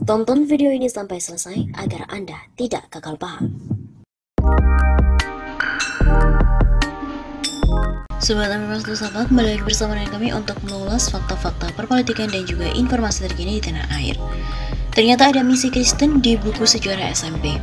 Tonton video ini sampai selesai agar Anda tidak gagal paham. Sobat Amir Sahabat, kembali lagi bersama dengan kami untuk mengulas fakta-fakta perpolitikan dan juga informasi terkini di tanah air. Ternyata ada misi Kristen di buku sejarah SMP.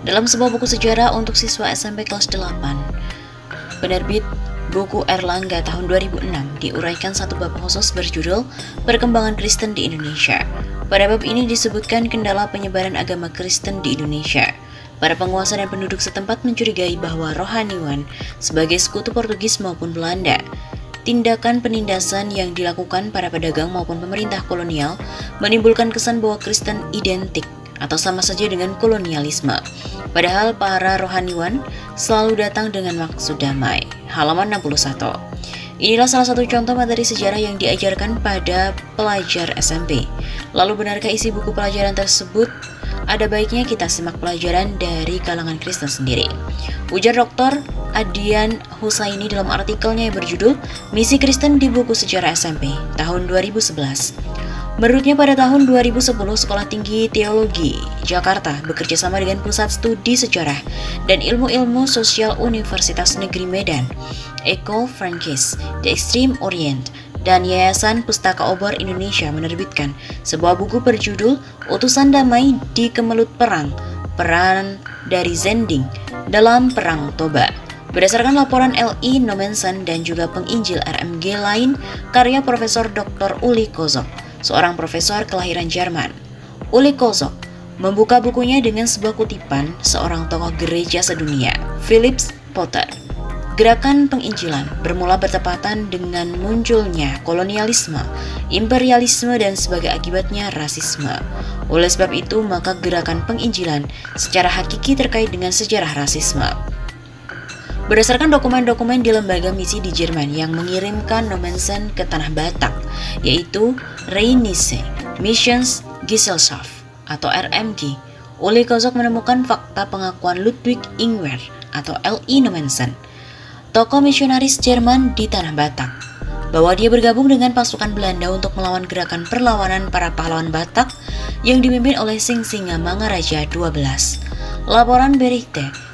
Dalam sebuah buku sejarah untuk siswa SMP kelas 8, penerbit buku Erlangga tahun 2006 diuraikan satu bab khusus berjudul Perkembangan Kristen di Indonesia. Pada bab ini disebutkan kendala penyebaran agama Kristen di Indonesia. Para penguasa dan penduduk setempat mencurigai bahwa rohaniwan sebagai sekutu Portugis maupun Belanda. Tindakan penindasan yang dilakukan para pedagang maupun pemerintah kolonial menimbulkan kesan bahwa Kristen identik atau sama saja dengan kolonialisme. Padahal para rohaniwan selalu datang dengan maksud damai. Halaman 61. Inilah salah satu contoh materi sejarah yang diajarkan pada pelajar SMP. Lalu benarkah isi buku pelajaran tersebut? Ada baiknya kita simak pelajaran dari kalangan Kristen sendiri. Ujar Dr. Adian Husaini dalam artikelnya yang berjudul Misi Kristen di Buku Sejarah SMP tahun 2011. Menurutnya pada tahun 2010 Sekolah Tinggi Teologi Jakarta bekerja sama dengan Pusat Studi Sejarah dan Ilmu-Ilmu Sosial Universitas Negeri Medan, École Française d'Extrême Orient, dan Yayasan Pustaka Obor Indonesia menerbitkan sebuah buku berjudul Utusan Damai di Kemelut Perang, Peran dari Zending dalam Perang Toba. Berdasarkan laporan L.I. Nommensen dan juga penginjil RMG lain, karya Profesor Dr. Uli Kozok, seorang profesor kelahiran Jerman. Uli Kozok membuka bukunya dengan sebuah kutipan seorang tokoh gereja sedunia, Philip Potter. Gerakan penginjilan bermula bertepatan dengan munculnya kolonialisme, imperialisme, dan sebagai akibatnya rasisme. Oleh sebab itu, maka gerakan penginjilan secara hakiki terkait dengan sejarah rasisme. Berdasarkan dokumen-dokumen di lembaga misi di Jerman yang mengirimkan Nommensen ke Tanah Batak, yaitu Rheinische Missionsgesellschaft atau RMG, Uli Kozok menemukan fakta pengakuan Ludwig Ingwer atau L.I. Nommensen, tokoh misionaris Jerman di Tanah Batak, bahwa dia bergabung dengan pasukan Belanda untuk melawan gerakan perlawanan para pahlawan Batak yang dipimpin oleh Singa Mangaraja 12. Laporan Berichte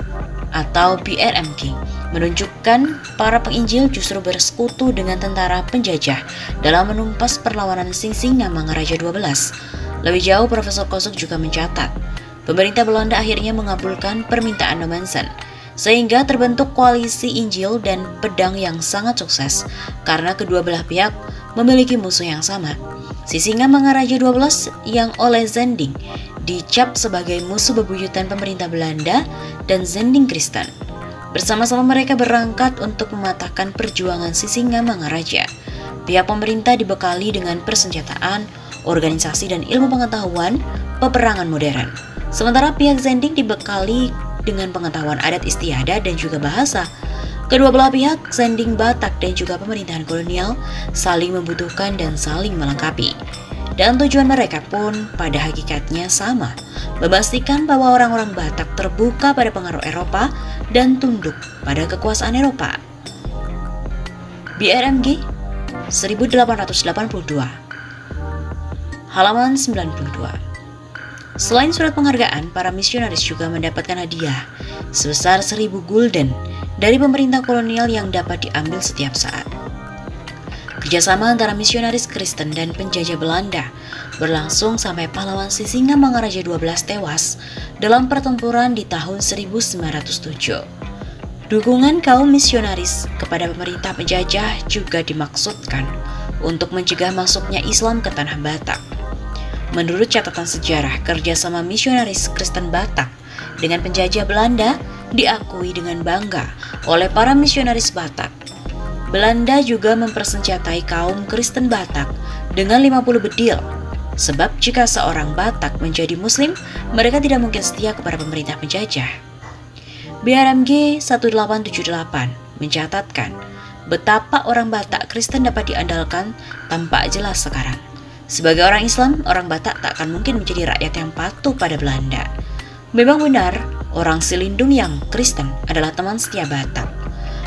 atau BRMG menunjukkan para penginjil justru bersekutu dengan tentara penjajah dalam menumpas perlawanan Singa Mangaraja 12. Lebih jauh, Profesor Kozok juga mencatat, pemerintah Belanda akhirnya mengabulkan permintaan Nommensen, sehingga terbentuk koalisi Injil dan pedang yang sangat sukses karena kedua belah pihak memiliki musuh yang sama. Singa Mangaraja 12 yang oleh Zending dicap sebagai musuh bebuyutan pemerintah Belanda dan Zending Kristen. Bersama-sama mereka berangkat untuk mematahkan perjuangan Singa Mangaraja. Pihak pemerintah dibekali dengan persenjataan, organisasi, dan ilmu pengetahuan peperangan modern. Sementara pihak Zending dibekali dengan pengetahuan adat istiadat dan juga bahasa. Kedua belah pihak, Zending Batak dan juga pemerintahan kolonial, saling membutuhkan dan saling melengkapi. Dan tujuan mereka pun pada hakikatnya sama, memastikan bahwa orang-orang Batak terbuka pada pengaruh Eropa dan tunduk pada kekuasaan Eropa. BRMG 1882, halaman 92. Selain surat penghargaan, para misionaris juga mendapatkan hadiah sebesar 1.000 gulden dari pemerintah kolonial yang dapat diambil setiap saat. Kerjasama antara misionaris Kristen dan penjajah Belanda berlangsung sampai pahlawan Singa Mangaraja 12 tewas dalam pertempuran di tahun 1907. Dukungan kaum misionaris kepada pemerintah penjajah juga dimaksudkan untuk mencegah masuknya Islam ke Tanah Batak. Menurut catatan sejarah, kerjasama misionaris Kristen Batak dengan penjajah Belanda diakui dengan bangga oleh para misionaris Batak. Belanda juga mempersenjatai kaum Kristen Batak dengan 50 bedil, sebab jika seorang Batak menjadi Muslim, mereka tidak mungkin setia kepada pemerintah penjajah. BRMG 1878 mencatatkan betapa orang Batak Kristen dapat diandalkan tampak jelas sekarang. Sebagai orang Islam, orang Batak tak akan mungkin menjadi rakyat yang patuh pada Belanda. Memang benar, orang Silindung yang Kristen adalah teman setia Batak.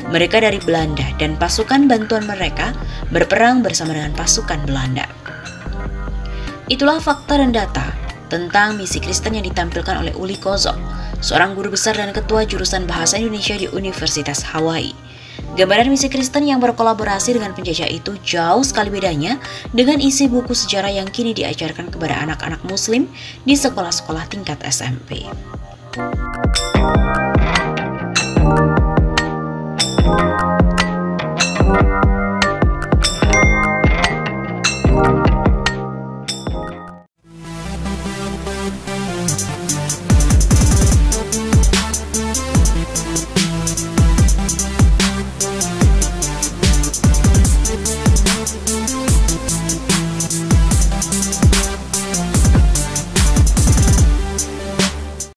Mereka dari Belanda dan pasukan bantuan mereka berperang bersama dengan pasukan Belanda. Itulah fakta dan data tentang misi Kristen yang ditampilkan oleh Uli Kozok, seorang guru besar dan ketua jurusan Bahasa Indonesia di Universitas Hawaii. Gambaran misi Kristen yang berkolaborasi dengan penjajah itu jauh sekali bedanya dengan isi buku sejarah yang kini diajarkan kepada anak-anak Muslim di sekolah-sekolah tingkat SMP.